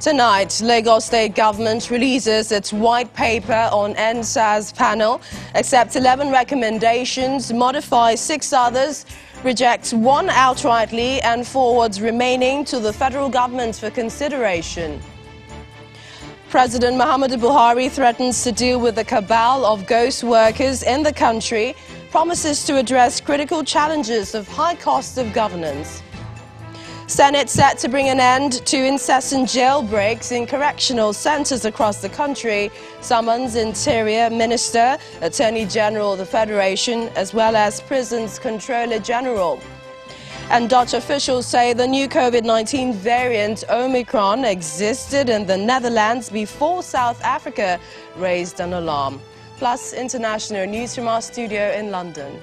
Tonight, Lagos State Government releases its white paper on EndSARS panel, accepts 11 recommendations, modifies 6 others, rejects 1 outrightly and forwards remaining to the federal government for consideration. President Muhammadu Buhari threatens to deal with the cabal of ghost workers in the country, promises to address critical challenges of high cost of governance. Senate set to bring an end to incessant jailbreaks in correctional centers across the country, summons Interior Minister, Attorney General of the Federation, as well as Prisons Controller General. And Dutch officials say the new COVID-19 variant Omicron existed in the Netherlands before South Africa raised an alarm. Plus international news from our studio in London.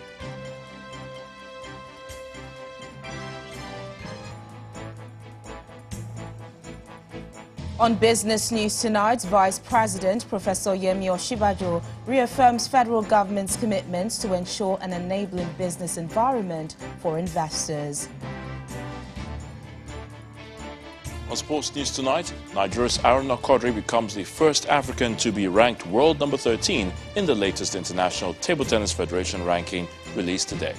On Business News tonight, Vice President Professor Yemi Osinbajo reaffirms federal government's commitments to ensure an enabling business environment for investors. On Sports News tonight, Nigeria's Aruna Quadri becomes the first African to be ranked world number 13 in the latest International Table Tennis Federation ranking released today.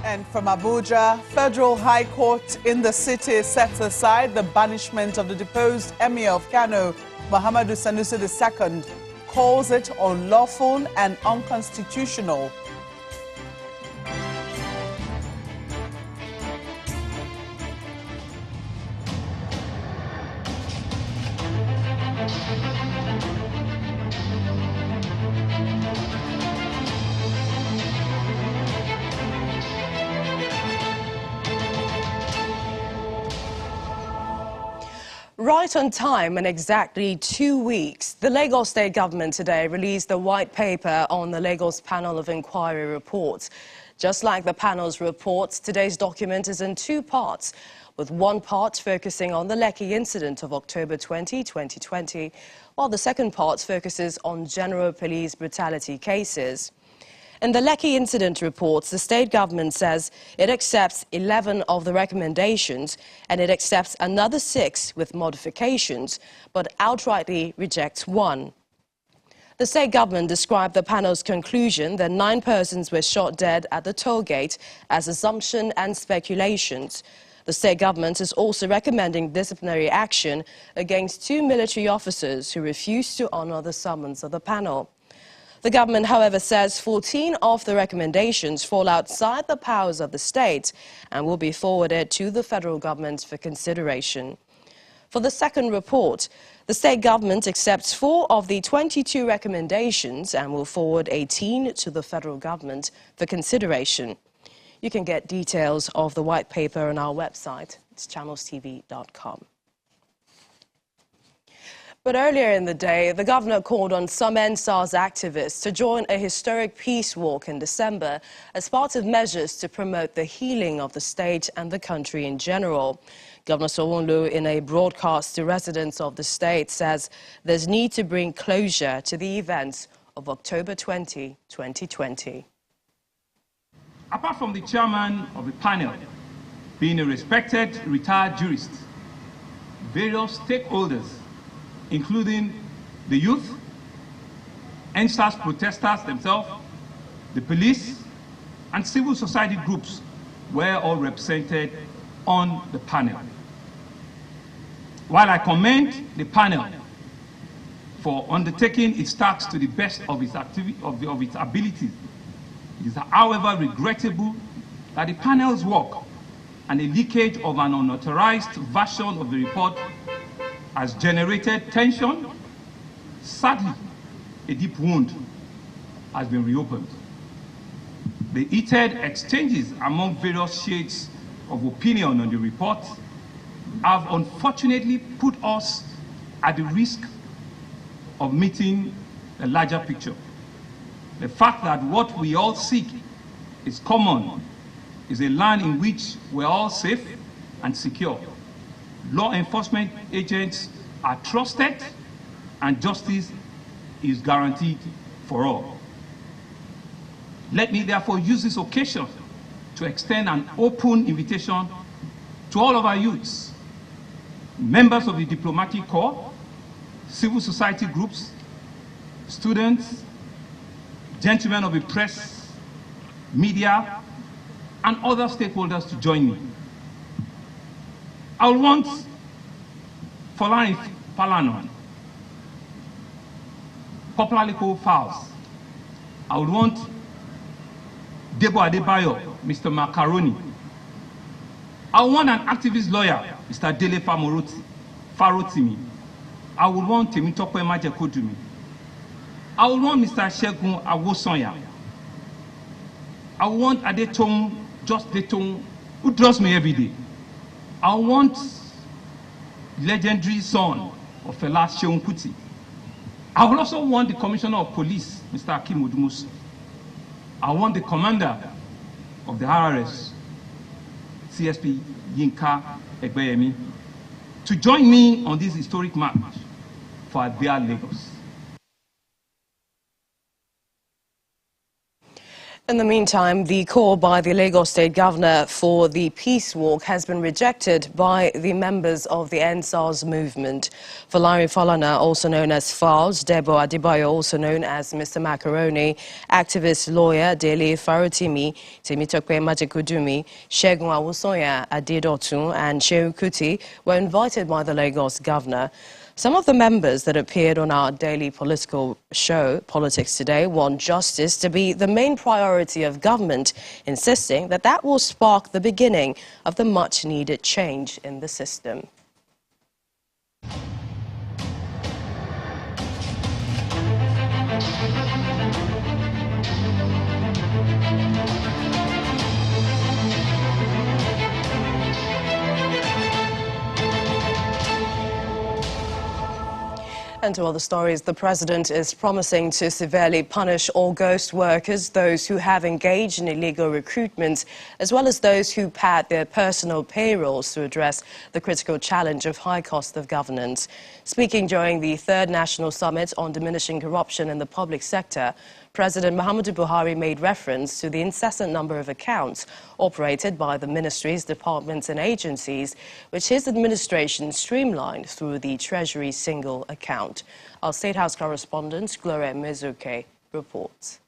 And from Abuja, Federal High Court in the city sets aside the banishment of the deposed Emir of Kano, Muhammadu Sanusi II, calls it unlawful and unconstitutional. Right on time and exactly 2 weeks, the Lagos State Government today released the white paper on the Lagos Panel of Inquiry report. Just like the panel's reports, today's document is in 2 parts, with 1 part focusing on the Lekki incident of October 20, 2020, while the second part focuses on general police brutality cases. In the Lekki incident reports, the state government says it accepts 11 of the recommendations and it accepts another 6 with modifications, but outrightly rejects 1. The state government described the panel's conclusion that 9 persons were shot dead at the toll gate as assumption and speculations. The state government is also recommending disciplinary action against 2 military officers who refused to honor the summons of the panel. The government, however, says 14 of the recommendations fall outside the powers of the state and will be forwarded to the federal government for consideration. For the second report, the state government accepts 4 of the 22 recommendations and will forward 18 to the federal government for consideration. You can get details of the white paper on our website. It's channelstv.com. But earlier in the day, the governor called on some EndSARS activists to join a historic peace walk in December as part of measures to promote the healing of the state and the country in general. Governor Sanwo-Olu, in a broadcast to residents of the state, says there's need to bring closure to the events of October 20, 2020. Apart from the chairman of the panel being a respected retired jurist, various stakeholders, including the youth, EndSARS protesters themselves, the police, and civil society groups were all represented on the panel. While I commend the panel for undertaking its tasks to the best of its abilities, it is however regrettable that the panel's work and the leakage of an unauthorized version of the report has generated tension. Sadly, a deep wound has been reopened. The heated exchanges among various shades of opinion on the report have unfortunately put us at the risk of meeting a larger picture. The fact that what we all seek is common, is a land in which we're all safe and secure. Law enforcement agents are trusted and justice is guaranteed for all. Let me therefore use this occasion to extend an open invitation to all of our youths, members of the diplomatic corps, civil society groups, students, gentlemen of the press, media, and other stakeholders to join me. I will want Fani-Kayode, popularly called Fowls. I would want Debo Adebayo, Mr. Macaroni. I would want an activist lawyer, Mr. Dele Farotimi. I would want Temitope Majekodumi. I would want Mr. Segun Awosonya. I would want Adetong, just Detong, who draws me every day. I want legendary son of Fela Seun Kuti. I will also want the Commissioner of Police, Mr. Akim Odumusi. I want the Commander of the RRS, CSP Yinka Egbeyemi, to join me on this historic march for Abia, Lagos. In the meantime, the call by the Lagos State Governor for the peace walk has been rejected by the members of the EndSARS movement. Fani-Kayode, also known as Fowls, Debo Adebayo, also known as Mr. Macaroni, activist lawyer Dele Farotimi, Temitope Majekodumi, Segun Awosonya Adedotun, and Seun Kuti were invited by the Lagos Governor. Some of the members that appeared on our daily political show, Politics Today, want justice to be the main priority of government, insisting that that will spark the beginning of the much-needed change in the system. And to other stories, the president is promising to severely punish all ghost workers, those who have engaged in illegal recruitment, as well as those who pad their personal payrolls to address the critical challenge of high cost of governance. Speaking during the third National Summit on Diminishing Corruption in the Public Sector, President Muhammadu Buhari made reference to the incessant number of accounts operated by the ministries, departments and agencies, which his administration streamlined through the Treasury single account. Our State House correspondent, Gloria Mezuke, reports.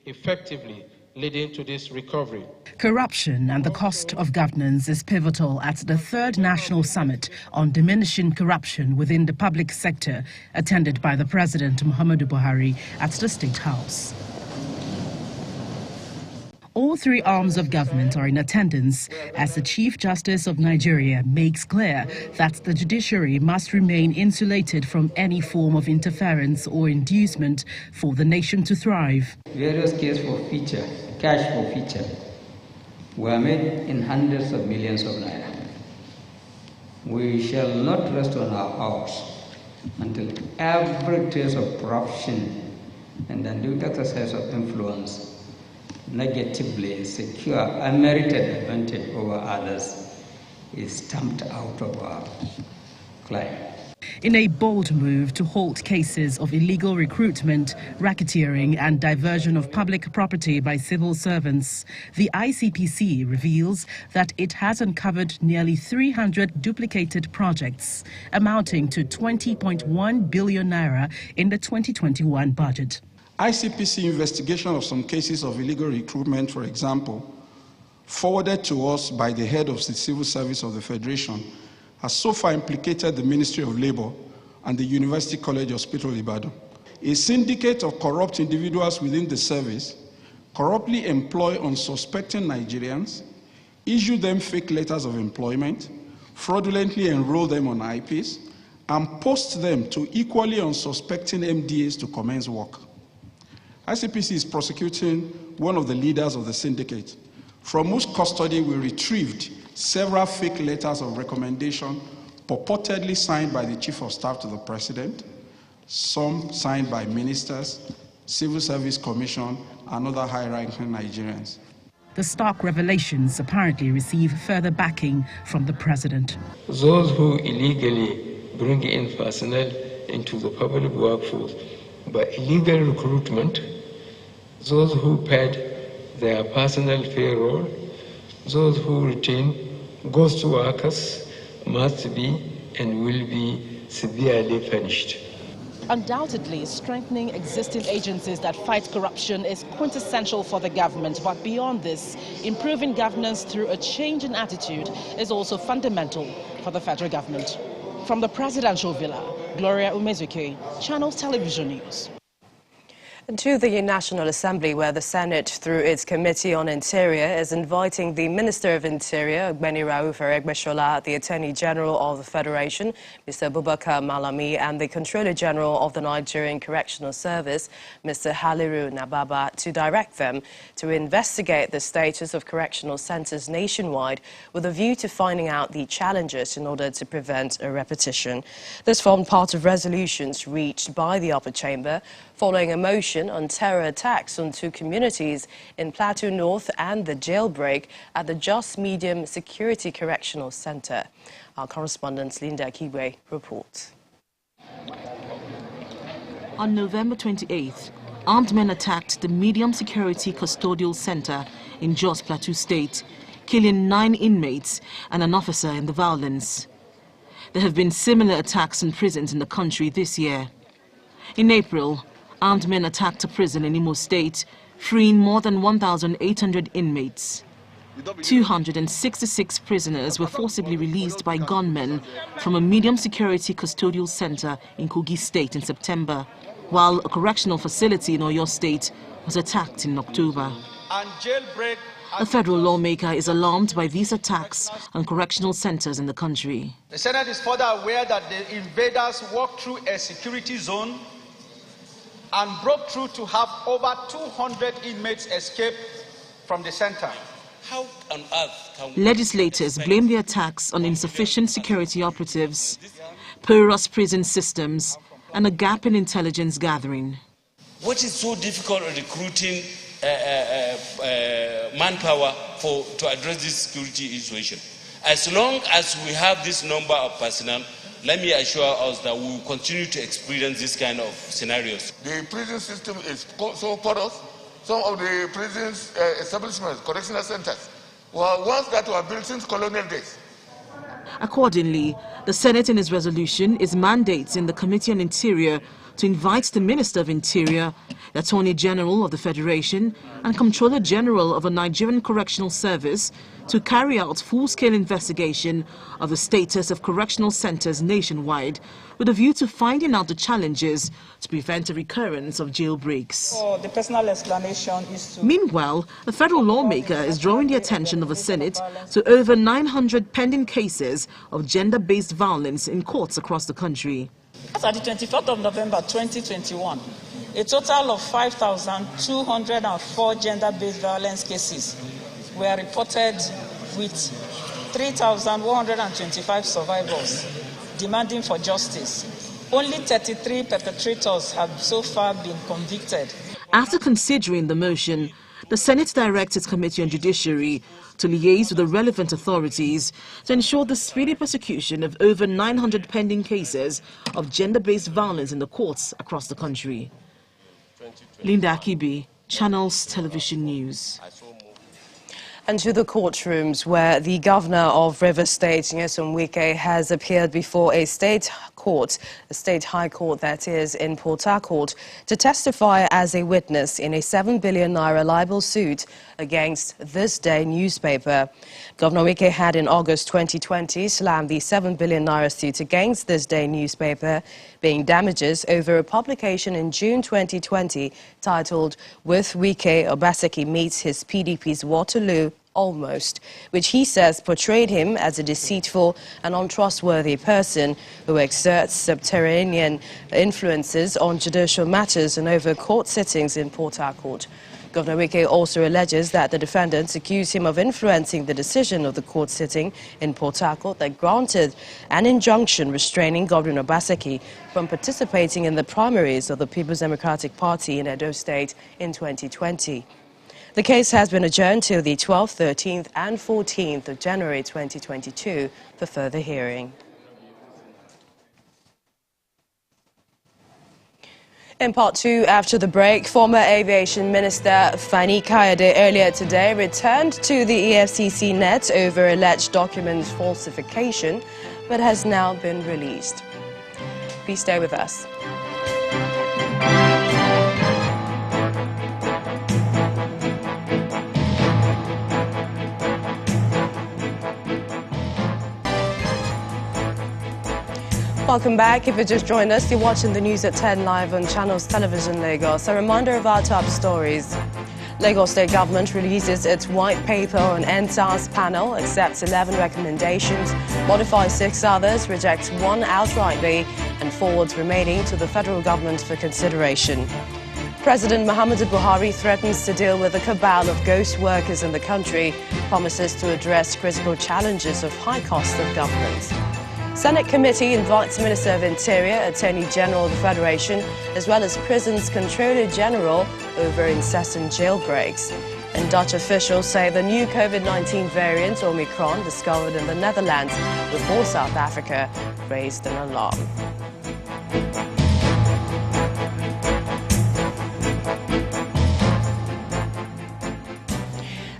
Effectively leading to this recovery. Corruption and the cost of governance is pivotal at the third National Summit on Diminishing Corruption within the Public Sector, attended by the President Muhammadu Buhari at the State House. All three arms of government are in attendance as the Chief Justice of Nigeria makes clear that the judiciary must remain insulated from any form of interference or inducement for the nation to thrive. Various cases for feature, cash for feature, were made in hundreds of millions of naira. We shall not rest on our oars until every trace of corruption and undue exercise of influence negatively secure unmerited advantage over others is stamped out of our climate. In a bold move to halt cases of illegal recruitment, racketeering and diversion of public property by civil servants, the ICPC reveals that it has uncovered nearly 300 duplicated projects, amounting to 20.1 billion naira in the 2021 budget. ICPC investigation of some cases of illegal recruitment, for example, forwarded to us by the head of the Civil Service of the Federation, has so far implicated the Ministry of Labour and the University College Hospital Ibadan. A syndicate of corrupt individuals within the service corruptly employ unsuspecting Nigerians, issue them fake letters of employment, fraudulently enroll them on IPs, and post them to equally unsuspecting MDAs to commence work. ICPC is prosecuting one of the leaders of the syndicate, from whose custody we retrieved several fake letters of recommendation purportedly signed by the Chief of Staff to the President, some signed by ministers, Civil Service Commission, and other high-ranking Nigerians. The stark revelations apparently receive further backing from the President. Those who illegally bring in personnel into the public workforce by illegal recruitment, those who paid their personal payroll, those who retain ghost workers must be and will be severely punished. Undoubtedly, strengthening existing agencies that fight corruption is quintessential for the government. But beyond this, improving governance through a change in attitude is also fundamental for the federal government. From the presidential villa, Gloria Umezuke, Channels Television News. To the National Assembly, where the Senate, through its Committee on Interior, is inviting the Minister of Interior, Ogbeni Fashola, the Attorney General of the Federation, Mr. Abubakar Malami, and the Controller General of the Nigerian Correctional Service, Mr. Haliru Nababa, to direct them to investigate the status of correctional centres nationwide with a view to finding out the challenges in order to prevent a repetition. This formed part of resolutions reached by the upper chamber following a motion on terror attacks on two communities in Plateau North and the jailbreak at the Just Medium Security Correctional Centre. Our correspondent Linda Kiwe reports. On November 28th, armed men attacked the Medium Security Custodial Centre in Jos Plateau State, killing 9 inmates and an officer in the violence. There have been similar attacks in prisons in the country this year. In April, armed men attacked a prison in Imo State, freeing more than 1,800 inmates. 266 prisoners were forcibly released by gunmen from a medium security custodial center in Kogi State in September, while a correctional facility in Oyo State was attacked in October. A federal lawmaker is alarmed by these attacks on correctional centers in the country. The Senate is further aware that the invaders walked through a security zone and broke through to have over 200 inmates escape from the center. How on earth can Legislators blame the attacks on insufficient security operatives, porous prison systems, and a gap in intelligence gathering. What is so difficult in recruiting manpower to address this security situation? As long as we have this number of personnel, let me assure us that we will continue to experience this kind of scenarios. The prison system is so porous. Some of the prisons establishments, correctional centers, were ones that were built since colonial days. Accordingly, the Senate in its resolution is mandating the Committee on Interior to invite the Minister of Interior, the Attorney General of the Federation, and Controller General of the Nigerian Correctional Service to carry out full-scale investigation of the status of correctional centers nationwide with a view to finding out the challenges to prevent a recurrence of jailbreaks. The personal explanation is to... Meanwhile, the federal lawmaker is drawing the attention of the Senate to over 900 pending cases of gender-based violence in courts across the country. As at the 24th of November 2021, a total of 5,204 gender-based violence cases were reported with 3,125 survivors demanding for justice. Only 33 perpetrators have so far been convicted. After considering the motion, the Senate directs its Committee on Judiciary to liaise with the relevant authorities to ensure the speedy prosecution of over 900 pending cases of gender-based violence in the courts across the country. Linda Akibi, Channels Television News. And to the courtrooms, where the governor of Rivers State, Nyesom Wike, has appeared before a state court, a state high court that is in Port Harcourt, to testify as a witness in a 7 billion naira libel suit against This Day newspaper. Governor Wike had in August 2020 slammed the 7 billion naira suit against This Day newspaper, being damages over a publication in June 2020 titled "With Wike, Obaseki Meets His PDP's Waterloo Almost," which he says portrayed him as a deceitful and untrustworthy person who exerts subterranean influences on judicial matters and over court sittings in Port Harcourt. Governor Wike also alleges that the defendants accuse him of influencing the decision of the court sitting in Port Harcourt that granted an injunction restraining Godwin Obaseki from participating in the primaries of the People's Democratic Party in Edo State in 2020. The case has been adjourned till the 12th, 13th and 14th of January 2022 for further hearing. In part two, after the break, former Aviation Minister Fani-Kayode earlier today returned to the EFCC net over alleged document falsification, but has now been released. Please stay with us. Welcome back. If you just joined us, you're watching the news at 10 live on Channels Television Lagos. A reminder of our top stories. Lagos State Government releases its white paper on EndSARS panel, accepts 11 recommendations, modifies 6 others, rejects 1 outrightly, and forwards remaining to the federal government for consideration. President Muhammadu Buhari threatens to deal with a cabal of ghost workers in the country, promises to address critical challenges of high cost of government. Senate committee invites Minister of Interior, Attorney General of the Federation, as well as Prisons Controller General over incessant jailbreaks. And Dutch officials say the new COVID-19 variant, Omicron, discovered in the Netherlands before South Africa, raised an alarm.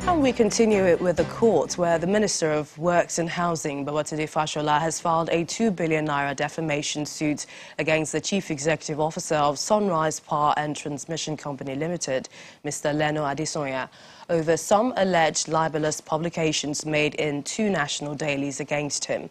And we continue it with the court, where the Minister of Works and Housing, Fashola, has filed a 2 billion naira defamation suit against the Chief Executive Officer of Sunrise Power and Transmission Company Limited, Mr. Leno Adesonya, over some alleged libelous publications made in 2 national dailies against him.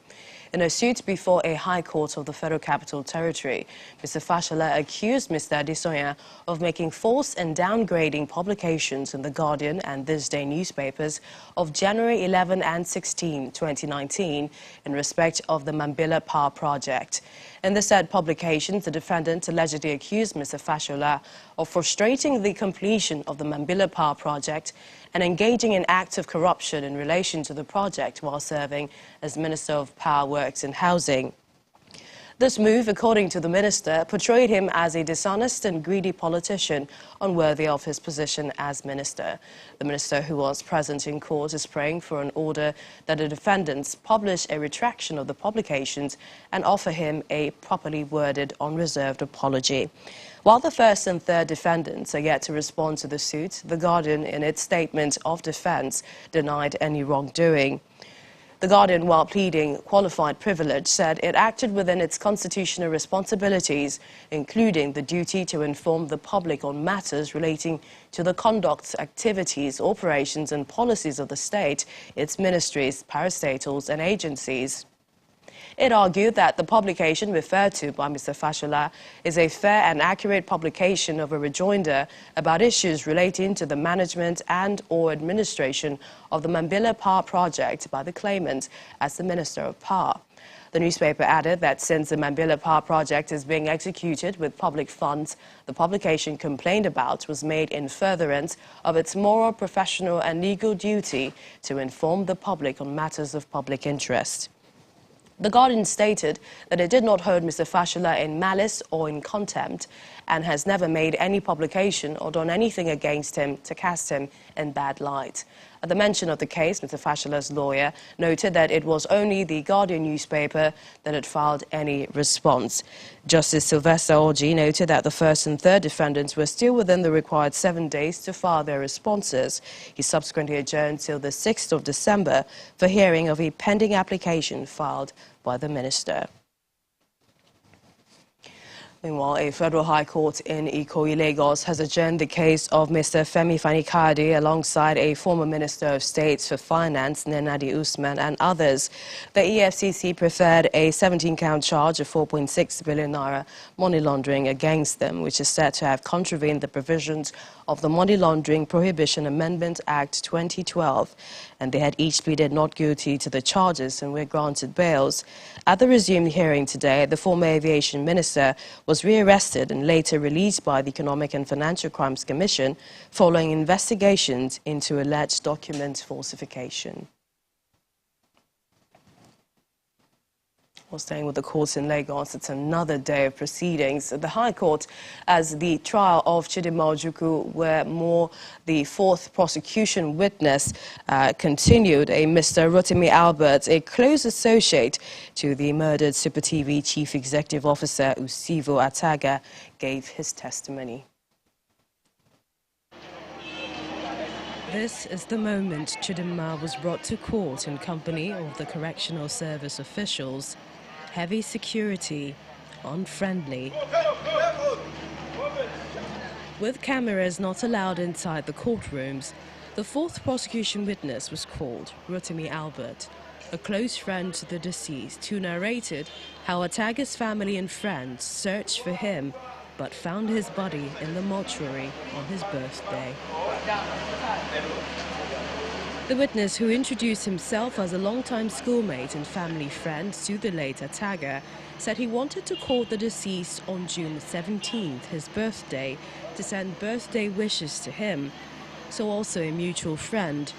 In a suit before a High Court of the Federal Capital Territory, Mr. Fashola accused Mr. Adesonya of making false and downgrading publications in The Guardian and This Day newspapers of January 11 and 16, 2019, in respect of the Mambila Power Project. In the said publications, the defendant allegedly accused Mr. Fashola of frustrating the completion of the Mambila Power Project and engaging in acts of corruption in relation to the project while serving as Minister of Power, Works and Housing. This move, according to the minister, portrayed him as a dishonest and greedy politician, unworthy of his position as minister. The minister, who was present in court, is praying for an order that the defendants publish a retraction of the publications and offer him a properly worded, unreserved apology. While the first and third defendants are yet to respond to the suit, The Guardian, in its statement of defense, denied any wrongdoing. The Guardian, while pleading qualified privilege, said it acted within its constitutional responsibilities, including the duty to inform the public on matters relating to the conduct, activities, operations and policies of the state, its ministries, parastatals and agencies. It argued that the publication referred to by Mr. Fashola is a fair and accurate publication of a rejoinder about issues relating to the management and/or administration of the Mambila Power Project by the claimant as the Minister of Power. The newspaper added that since the Mambila Power Project is being executed with public funds, the publication complained about was made in furtherance of its moral, professional and legal duty to inform the public on matters of public interest. The Guardian stated that it did not hold Mr. Fashola in malice or in contempt and has never made any publication or done anything against him to cast him in bad light. At the mention of the case, Mr. Fashola's lawyer noted that it was only the Guardian newspaper that had filed any response. Justice Sylvester Orji noted that the first and third defendants were still within the required 7 days to file their responses. He subsequently adjourned till the 6th of December for hearing of a pending application filed by the minister. Meanwhile, a federal high court in Ikoyi, Lagos, has adjourned the case of Mr. Femi Fani-Kayode alongside a former Minister of State for Finance, Nenadi Usman, and others. The EFCC preferred a 17-count charge of 4.6 billion naira money laundering against them, which is said to have contravened the provisions of the Money Laundering Prohibition Amendment Act 2012, and they had each pleaded not guilty to the charges and were granted bails. At the resumed hearing today, the former aviation minister was rearrested and later released by the Economic and Financial Crimes Commission following investigations into alleged document falsification. Well, staying with the courts in Lagos, it's another day of proceedings at the High Court as the trial of Chidinma Ojukwu, where the fourth prosecution witness continued. A Mr. Rotimi Albert, a close associate to the murdered Super TV Chief Executive Officer Usivo Ataga, gave his testimony. This is the moment Chidinma was brought to court in company of the Correctional Service officials. Heavy security, unfriendly. With cameras not allowed inside the courtrooms, the fourth prosecution witness was called, Rotimi Albert, a close friend to the deceased, who narrated how Ataga's family and friends searched for him but found his body in the mortuary on his birthday. The witness, who introduced himself as a longtime schoolmate and family friend to the late Ataga, said he wanted to call the deceased on June 17th, his birthday, to send birthday wishes to him, so also a mutual friend.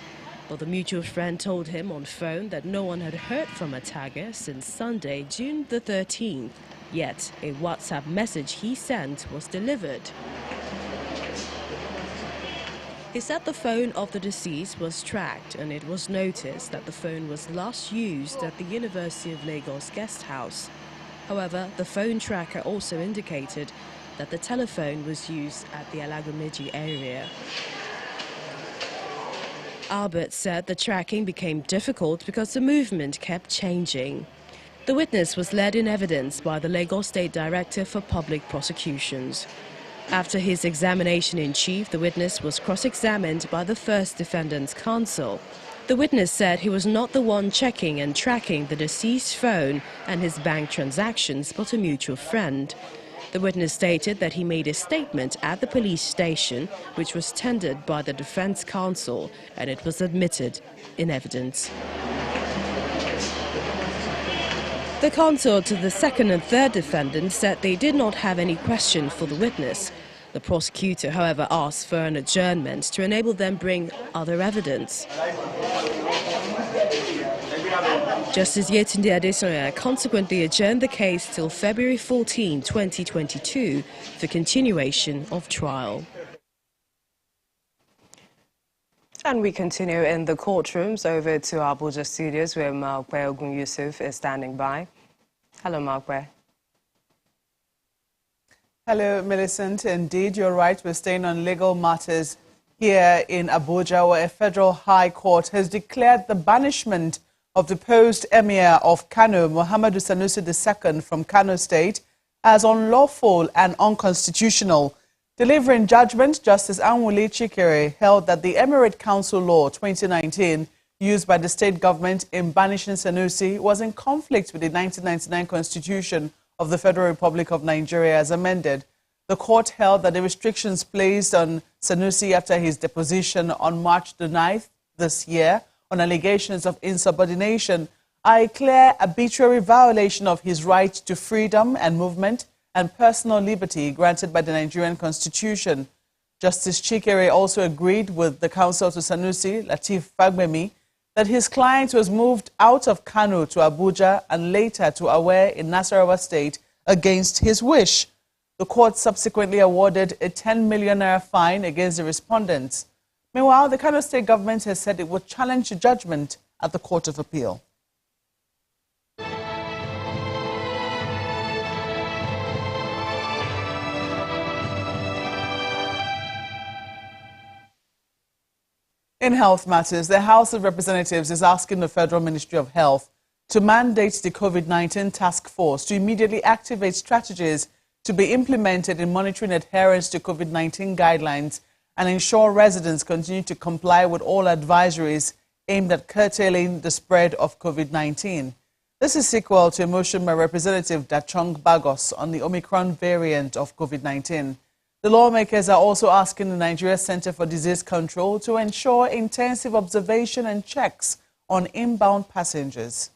But the mutual friend told him on phone that no one had heard from Ataga since Sunday, June the 13th, yet a WhatsApp message he sent was delivered. He said the phone of the deceased was tracked, and it was noticed that the phone was last used at the University of Lagos guest house. However, the phone tracker also indicated that the telephone was used at the Alagomeji area. Albert said the tracking became difficult because the movement kept changing. The witness was led in evidence by the Lagos State Director for Public Prosecutions. After his examination in chief, the witness was cross-examined by the first defendant's counsel. The witness said he was not the one checking and tracking the deceased's phone and his bank transactions, but a mutual friend. The witness stated that he made a statement at the police station, which was tendered by the defense counsel, and it was admitted in evidence. The counsel to the second and third defendants said they did not have any question for the witness. The prosecutor, however, asked for an adjournment to enable them bring other evidence. Justice Yetunde Adesoya consequently adjourned the case till February 14, 2022 for continuation of trial. And we continue in the courtrooms over to our Abuja studios where Markwe Ogun Yusuf is standing by. Hello, Markwe. Hello, Millicent. Indeed, you're right. We're staying on legal matters here in Abuja, where a federal high court has declared the banishment of deposed Emir of Kano, Muhammadu Sanusi II, from Kano State as unlawful and unconstitutional. Delivering judgment, Justice Anwule Chikere held that the Emirate Council Law 2019 used by the state government in banishing Sanusi was in conflict with the 1999 Constitution of the Federal Republic of Nigeria as amended. The court held that the restrictions placed on Sanusi after his deposition on March the 9th this year on allegations of insubordination are a clear arbitrary violation of his right to freedom and movement and personal liberty granted by the Nigerian Constitution. Justice Chikere also agreed with the counsel to Sanusi, Lateef Fagbemi, that his client was moved out of Kano to Abuja and later to Aware in Nasarawa State against his wish. The court subsequently awarded a 10 million naira fine against the respondents. Meanwhile, the Kano State government has said it would challenge the judgment at the Court of Appeal. In health matters, the House of Representatives is asking the Federal Ministry of Health to mandate the COVID-19 task force to immediately activate strategies to be implemented in monitoring adherence to COVID-19 guidelines and ensure residents continue to comply with all advisories aimed at curtailing the spread of COVID-19. This is sequel to a motion by Representative Dachong Bagos on the Omicron variant of COVID-19. The lawmakers are also asking the Nigeria Center for Disease Control to ensure intensive observation and checks on inbound passengers.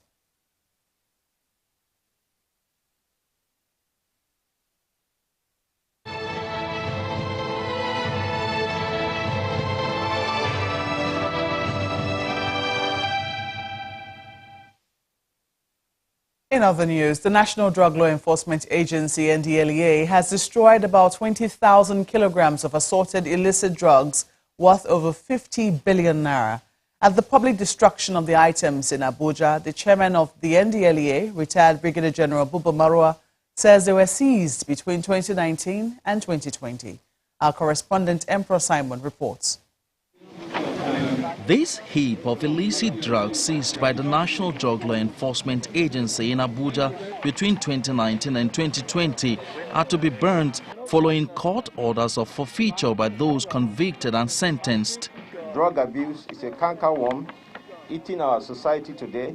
In other news, the National Drug Law Enforcement Agency, NDLEA, has destroyed about 20,000 kilograms of assorted illicit drugs worth over 50 billion naira. At the public destruction of the items in Abuja, the chairman of the NDLEA, retired Brigadier General Buba Marwa, says they were seized between 2019 and 2020. Our correspondent Emperor Simon reports. This heap of illicit drugs seized by the National Drug Law Enforcement Agency in Abuja between 2019 and 2020 are to be burnt following court orders of forfeiture by those convicted and sentenced. Drug abuse is a cankerworm eating our society today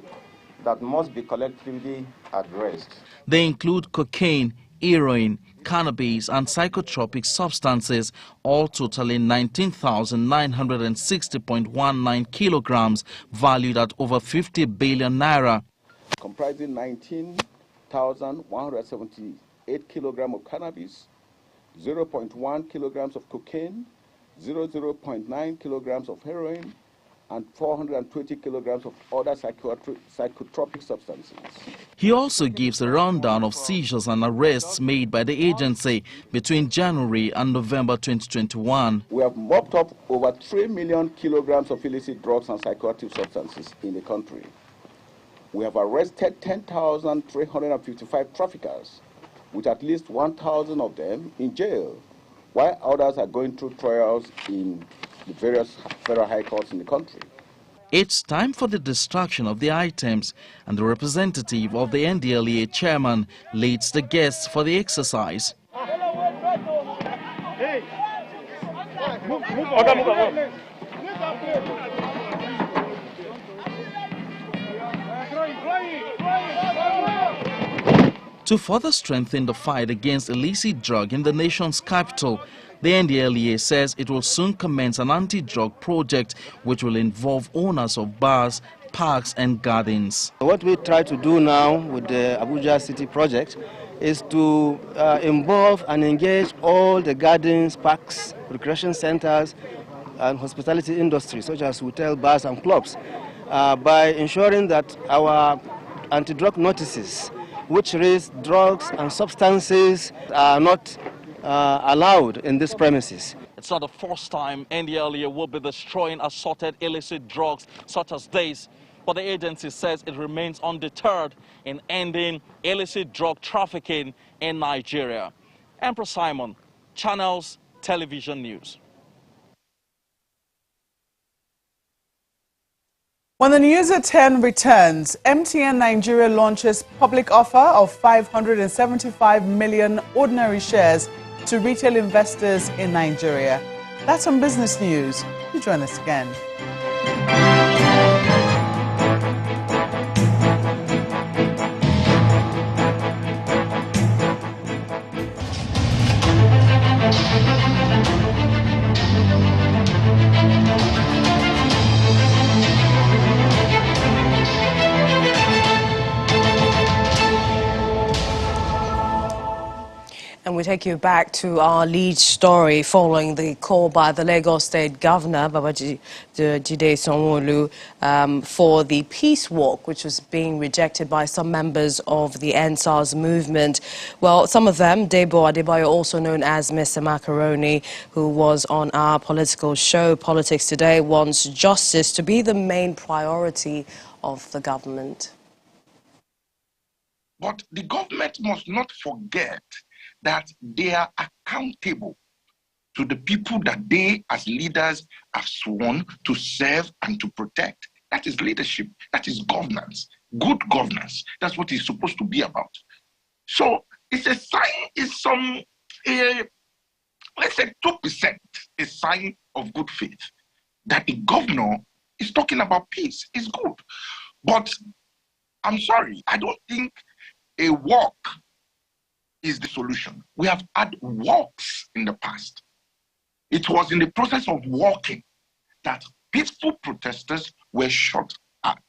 that must be collectively addressed. They include cocaine, heroin, cannabis and psychotropic substances, all totaling 19,960.19 kilograms, valued at over 50 billion naira. Comprising 19,178 kilograms of cannabis, 0.1 kilograms of cocaine, 0.9 kilograms of heroin, and 420 kilograms of other psychotropic substances. He also gives a rundown of seizures and arrests made by the agency between January and November 2021. We have mopped up over 3 million kilograms of illicit drugs and psychoactive substances in the country. We have arrested 10,355 traffickers, with at least 1,000 of them in jail, while others are going through trials in the various federal high courts in the country. It's time for the destruction of the items, and the representative of the NDLEA chairman leads the guests for the exercise. To further strengthen the fight against illicit drug in the nation's capital, the NDLEA says it will soon commence an anti-drug project which will involve owners of bars, parks and gardens. What we try to do now with the Abuja City project is to involve and engage all the gardens, parks, recreation centers and hospitality industry such as hotel, bars and clubs by ensuring that our anti-drug notices which raise drugs and substances are not allowed in these premises. It's not the first time NDLEA will be destroying assorted illicit drugs such as this, but the agency says it remains undeterred in ending illicit drug trafficking in Nigeria. Emperor Simon, Channels Television News. When the news at 10 returns, MTN Nigeria launches public offer of 575 million ordinary shares to retail investors in Nigeria. That's on Business News. You join us again. And we take you back to our lead story following the call by the Lagos State Governor, Babajide Sanwo-Olu, for the peace walk, which was being rejected by some members of the EndSARS movement. Well, some of them, Debo Adebayo, also known as Mr. Macaroni, who was on our political show, Politics Today, wants justice to be the main priority of the government. But the government must not forget that they are accountable to the people that they as leaders have sworn to serve and to protect. That is leadership. That is governance. Good governance. That's what it's supposed to be about. So it's a sign, it's let's say 2%, a sign of good faith that the governor is talking about peace. It's good. But I'm sorry, I don't think a walk is the solution. We have had walks in the past. It was in the process of walking that peaceful protesters were shot at.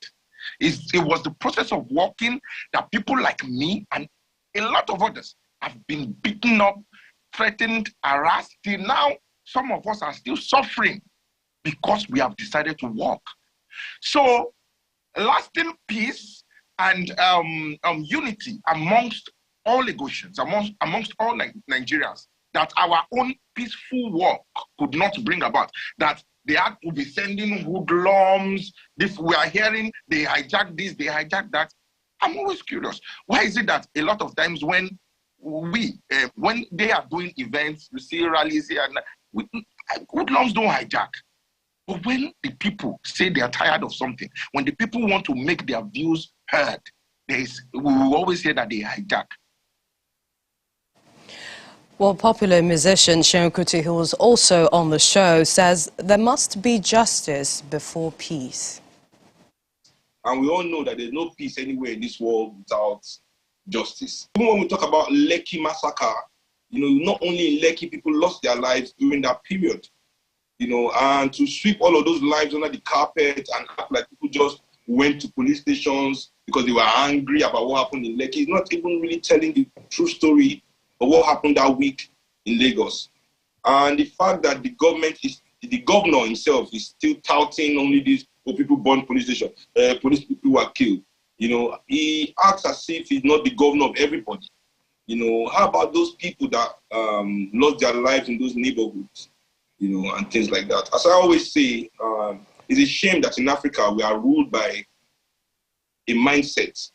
It was the process of walking that people like me and a lot of others have been beaten up, threatened, harassed. Till now, some of us are still suffering because we have decided to walk. So, lasting peace and unity amongst all Lagosians, amongst all Nigerians, that our own peaceful work could not bring about, that they had to be sending hoodlums. This we are hearing, they hijack this, they hijack that. I'm always curious. Why is it that a lot of times when when they are doing events, you see rallies here, hoodlums don't hijack. But when the people say they are tired of something, when the people want to make their views heard, we will always hear that they hijack. Well, popular musician Seun Kuti, who was also on the show, says there must be justice before peace. And we all know that there's no peace anywhere in this world without justice. Even when we talk about Lekki massacre, not only in Lekki, people lost their lives during that period. And to sweep all of those lives under the carpet and act like people just went to police stations because they were angry about what happened in Lekki is not even really telling the true story of what happened that week in Lagos. And the fact that the governor himself is still touting only these people burned police station, police people were killed. He acts as if he's not the governor of everybody. How about those people that lost their lives in those neighborhoods, and things like that. As I always say, it's a shame that in Africa we are ruled by a mindset,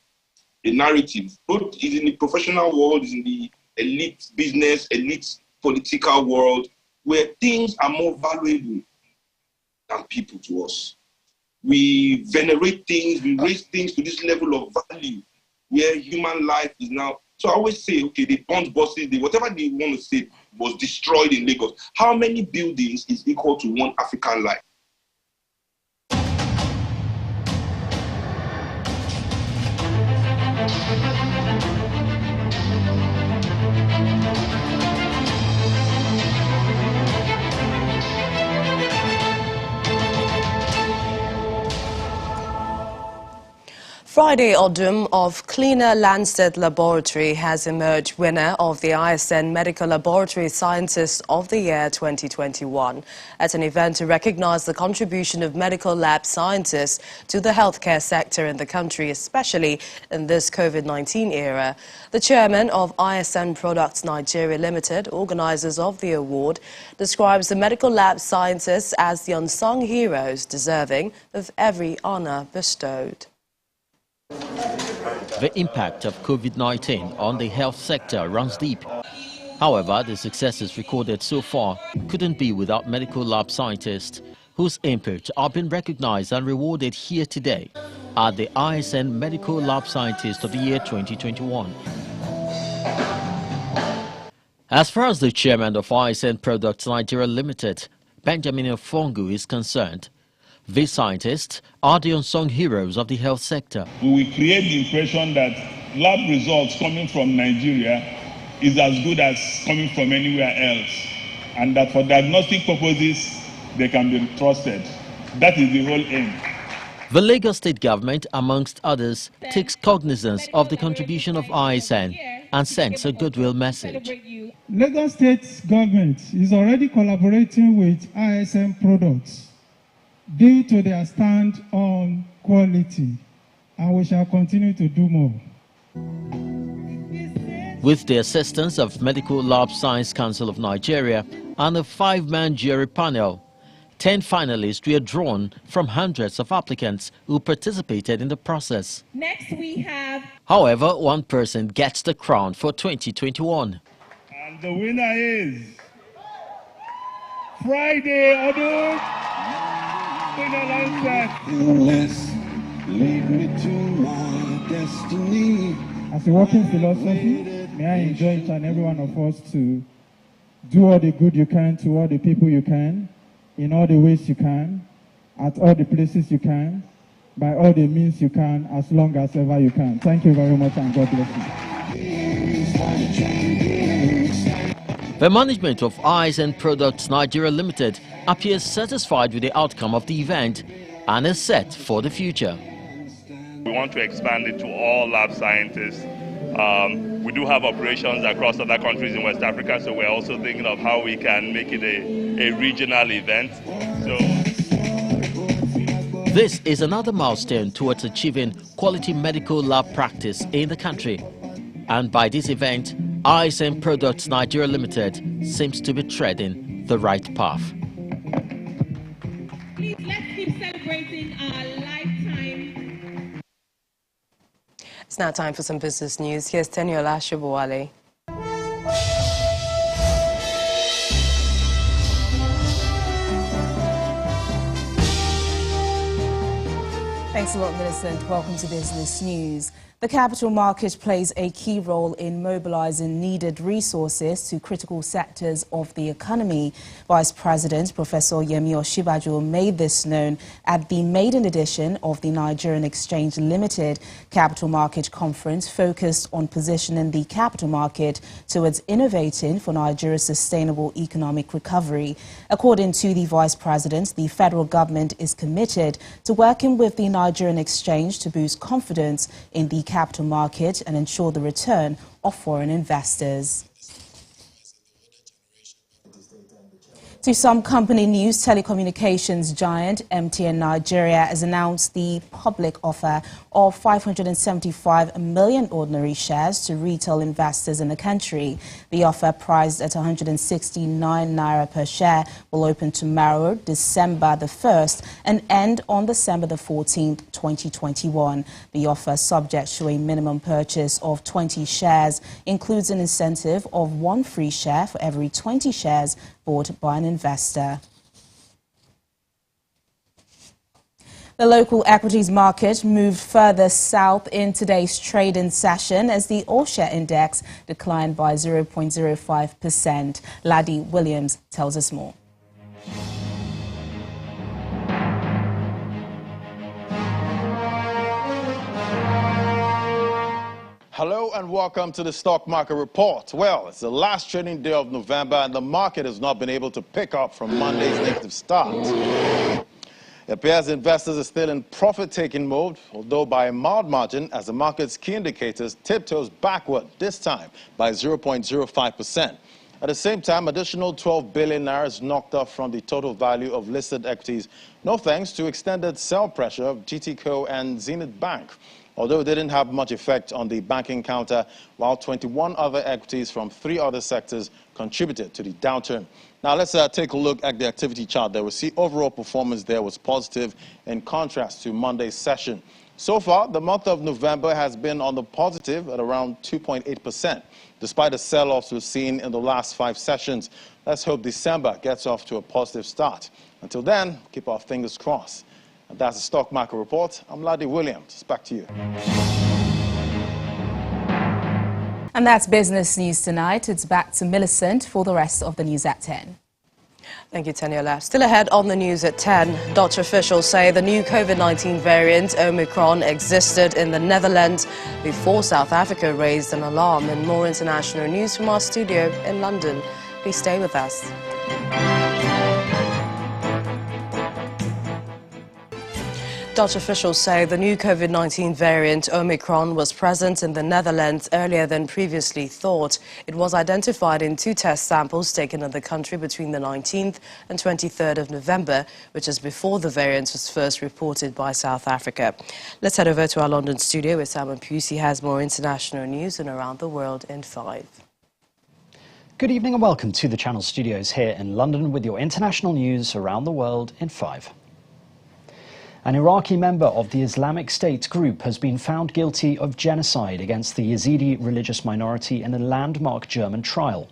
a narrative. Both is in the professional world, is in the elite business, elite political world, where things are more valuable than people to us. We venerate things, we raise things to this level of value where human life is now. So I always say, okay, they burnt buses, whatever they want to say was destroyed in Lagos. How many buildings is equal to one African life? Friday Odum of Cleaner Lancet Laboratory has emerged winner of the ISN Medical Laboratory Scientist of the Year 2021 at an event to recognize the contribution of medical lab scientists to the healthcare sector in the country, especially in this COVID-19 era. The chairman of ISN Products Nigeria Limited, organizers of the award, describes the medical lab scientists as the unsung heroes deserving of every honor bestowed. The impact of COVID-19 on the health sector runs deep. However, the successes recorded so far couldn't be without medical lab scientists, whose input are being recognized and rewarded here today at the ISN Medical Lab Scientist of the Year 2021. As far as the chairman of ISN Products Nigeria Limited, Benjamin Ofongu, is concerned, these scientists are the unsung heroes of the health sector. We will create the impression that lab results coming from Nigeria is as good as coming from anywhere else, and that for diagnostic purposes, they can be trusted. That is the whole aim. The Lagos State government, amongst others, takes cognizance of the contribution of ISN and sends a goodwill message. Lagos State government is already collaborating with ISN Products due to their stand on quality, and we shall continue to do more. With the assistance of Medical Lab Science Council of Nigeria and a 5-man jury panel, 10 finalists were drawn from hundreds of applicants who participated in the process. Next we have... However, one person gets the crown for 2021. And the winner is... Friday Odum. Unless lead me to my destiny. As a working philosophy, may I enjoin each and every one of us to do all the good you can to all the people you can, in all the ways you can, at all the places you can, by all the means you can, as long as ever you can. Thank you very much, and God bless you. The management of ISN Products Nigeria Limited appears satisfied with the outcome of the event and is set for the future. We want to expand it to all lab scientists. We do have operations across other countries in West Africa, so we're also thinking of how we can make it a regional event. So This is another milestone towards achieving quality medical lab practice in the country. And by this event, ISM Products Nigeria Limited seems to be treading the right path. Please, let's keep celebrating our lifetime. It's now time for some business news. Here's Teniola Shibowale. Thanks a lot, Millicent. Welcome to Business News. The capital market plays a key role in mobilizing needed resources to critical sectors of the economy. Vice President Professor Yemi Osinbajo made this known at the maiden edition of the Nigerian Exchange Limited Capital Market Conference, focused on positioning the capital market towards innovating for Nigeria's sustainable economic recovery. According to the Vice President, the federal government is committed to working with the Nigerian Exchange to boost confidence in the capital market and ensure the return of foreign investors. To some company news, telecommunications giant MTN Nigeria has announced the public offer of 575 million ordinary shares to retail investors in the country. The offer, priced at 169 naira per share, will open tomorrow, December the 1st, and end on December the 14th, 2021. The offer, subject to a minimum purchase of 20 shares, includes an incentive of 1 free share for every 20 shares bought by an investor. The local equities market moved further south in today's trading session as the all-share index declined by 0.05%. Laddie Williams tells us more. Hello and welcome to the Stock Market Report. Well, it's the last trading day of November and the market has not been able to pick up from Monday's negative start. It appears investors are still in profit-taking mode, although by a mild margin, as the market's key indicators tiptoes backward, this time by 0.05%. At the same time, additional 12 billion naira is knocked off from the total value of listed equities, no thanks to extended sell pressure of GTCO and Zenith Bank. Although it didn't have much effect on the banking counter, while 21 other equities from 3 other sectors contributed to the downturn. Now let's take a look at the activity chart there. We see overall performance there was positive in contrast to Monday's session. So far, the month of November has been on the positive at around 2.8%, despite the sell-offs we've seen in the last 5 sessions. Let's hope December gets off to a positive start. Until then, keep our fingers crossed. And that's the Stock Market Report. I'm Laddie Williams. Back to you. And that's Business News tonight. It's back to Millicent for the rest of the news at 10. Thank you, Teniola. Still ahead on the news at 10, Dutch officials say the new COVID-19 variant, Omicron, existed in the Netherlands before South Africa raised an alarm. And more international news from our studio in London. Please stay with us. Dutch officials say the new COVID-19 variant Omicron was present in the Netherlands earlier than previously thought. It was identified in 2 test samples taken in the country between the 19th and 23rd of November, which is before the variant was first reported by South Africa. Let's head over to our London studio where Simon Pusey has more international news and around the world in 5. Good evening and welcome to the Channel Studios here in London with your international news around the world in 5. An Iraqi member of the Islamic State group has been found guilty of genocide against the Yazidi religious minority in a landmark German trial.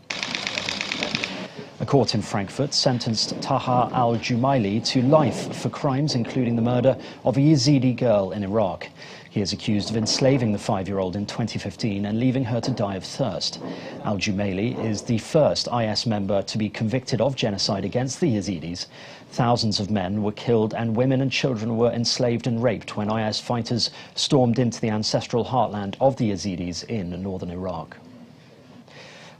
A court in Frankfurt sentenced Taha al-Jumaili to life for crimes including the murder of a Yazidi girl in Iraq. He is accused of enslaving the 5-year-old in 2015 and leaving her to die of thirst. Al-Jumaili is the first IS member to be convicted of genocide against the Yazidis. Thousands of men were killed and women and children were enslaved and raped when IS fighters stormed into the ancestral heartland of the Yazidis in northern Iraq.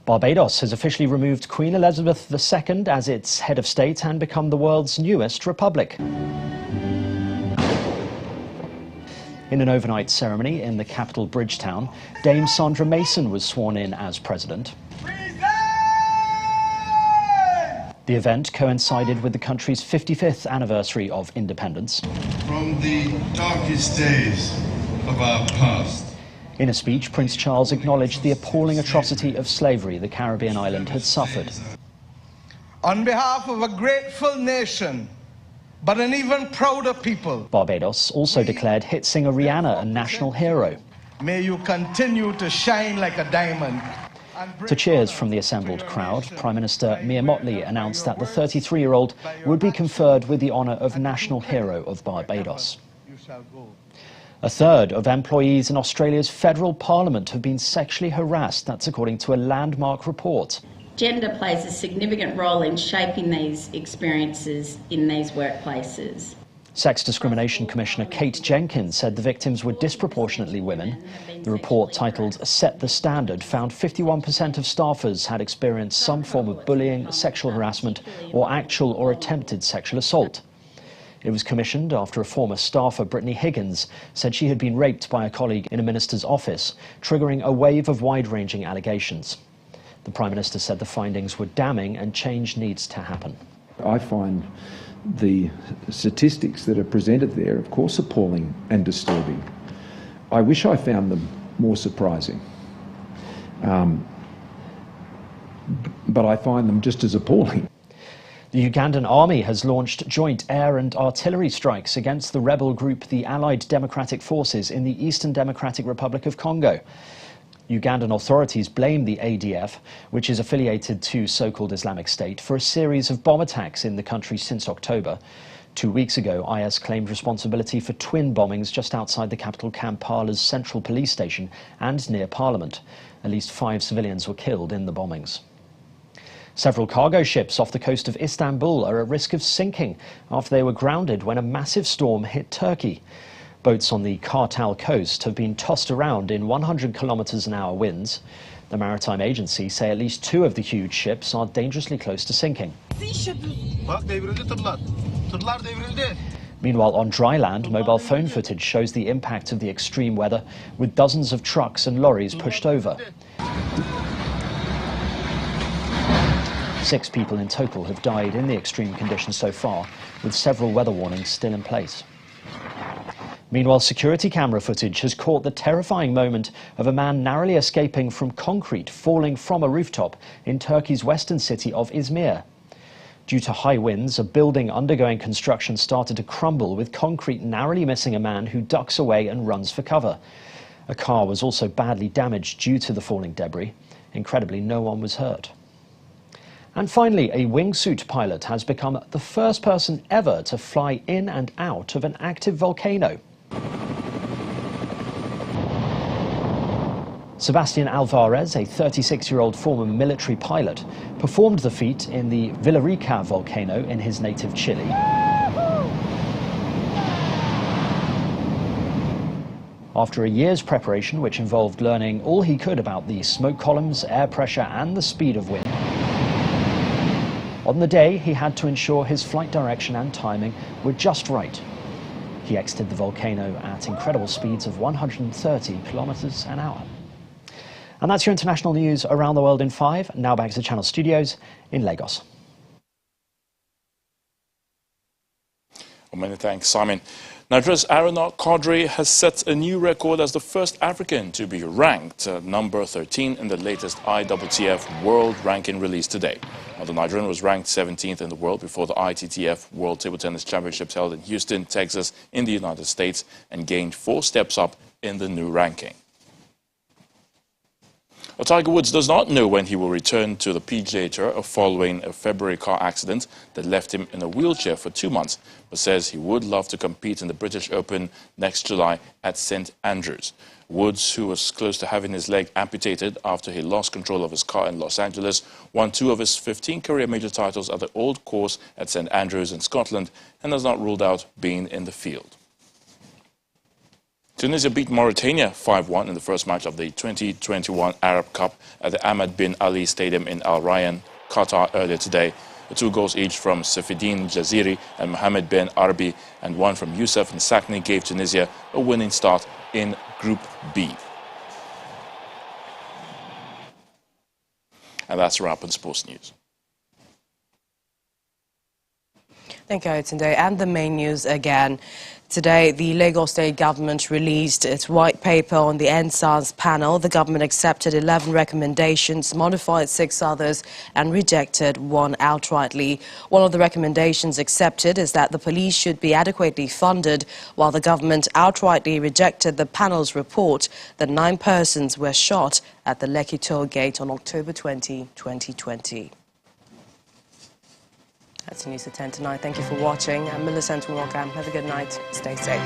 Barbados has officially removed Queen Elizabeth II as its head of state and become the world's newest republic. In an overnight ceremony in the capital Bridgetown, Dame Sandra Mason was sworn in as president. The event coincided with the country's 55th anniversary of independence. From the darkest days of our past. In a speech, Prince Charles acknowledged the appalling atrocity of slavery the Caribbean island had suffered. On behalf of a grateful nation, but an even prouder people, Barbados also declared hit singer Rihanna a national hero. may you continue to shine like a diamond. To cheers from the assembled crowd, Prime Minister Mia Mottley announced that the 33-year-old would be conferred with the honour of National Hero of Barbados. A third of employees in Australia's federal parliament have been sexually harassed. That's according to a landmark report. Gender plays a significant role in shaping these experiences in these workplaces. Sex Discrimination Commissioner Kate Jenkins said the victims were disproportionately women. The report, titled Set the Standard, found 51% of staffers had experienced some form of bullying, sexual harassment, or actual or attempted sexual assault. It was commissioned after a former staffer, Brittany Higgins, said she had been raped by a colleague in a minister's office, triggering a wave of wide-ranging allegations. The Prime Minister said the findings were damning and change needs to happen. I find the statistics that are presented there, of course, appalling and disturbing. I wish I found them more surprising. But I find them just as appalling. The Ugandan army has launched joint air and artillery strikes against the rebel group, the Allied Democratic Forces, in the Eastern Democratic Republic of Congo. Ugandan authorities blame the ADF, which is affiliated to so-called Islamic State, for a series of bomb attacks in the country since October. 2 weeks ago, IS claimed responsibility for twin bombings just outside the capital Kampala's central police station and near Parliament. At least 5 civilians were killed in the bombings. Several cargo ships off the coast of Istanbul are at risk of sinking after they were grounded when a massive storm hit Turkey. Boats on the Kartal coast have been tossed around in 100 km/h winds. The Maritime Agency say at least 2 of the huge ships are dangerously close to sinking. Meanwhile, on dry land, mobile phone footage shows the impact of the extreme weather, with dozens of trucks and lorries pushed over. 6 people in total have died in the extreme conditions so far, with several weather warnings still in place. Meanwhile, security camera footage has caught the terrifying moment of a man narrowly escaping from concrete falling from a rooftop in Turkey's western city of Izmir. Due to high winds, a building undergoing construction started to crumble, with concrete narrowly missing a man who ducks away and runs for cover. A car was also badly damaged due to the falling debris. Incredibly, no one was hurt. And finally, a wingsuit pilot has become the first person ever to fly in and out of an active volcano. Sebastian Alvarez, a 36-year-old former military pilot, performed the feat in the Villarrica volcano in his native Chile. After a year's preparation, which involved learning all he could about the smoke columns, air pressure and the speed of wind, on the day he had to ensure his flight direction and timing were just right. He exited the volcano at incredible speeds of 130 kilometers an hour. And that's your international news around the world in 5. Now back to the Channel Studios in Lagos. Well, many thanks, Simon. Nigeria's Aeronaut Quadri has set a new record as the first African to be ranked number 13 in the latest ITTF World Ranking released today. Now, the Nigerian was ranked 17th in the world before the ITTF World Table Tennis Championships held in Houston, Texas, in the United States, and gained 4 steps up in the new ranking. Well, Tiger Woods does not know when he will return to the PGA Tour following a February car accident that left him in a wheelchair for 2 months, but says he would love to compete in the British Open next July at St Andrews. Woods, who was close to having his leg amputated after he lost control of his car in Los Angeles, won 2 of his 15 career major titles at the Old Course at St Andrews in Scotland and has not ruled out being in the field. Tunisia beat Mauritania 5-1 in the first match of the 2021 Arab Cup at the Ahmad bin Ali Stadium in Al Rayyan, Qatar earlier today. The 2 goals each from Safieddine Jaziri and Mohamed Ben Arbi and one from Youssef Nsakni gave Tunisia a winning start in Group B. And that's a wrap on sports news. Thank you, Otunde. And the main news again. Today, the Lagos State government released its white paper on the EndSARS panel. The government accepted 11 recommendations, modified 6 others, and rejected 1 outrightly. One of the recommendations accepted is that the police should be adequately funded, while the government outrightly rejected the panel's report that 9 persons were shot at the Lekki toll gate on October 20, 2020. That's the news at 10 tonight. Thank you for watching. I'm Millicent Nwokam. Have a good night. Stay safe.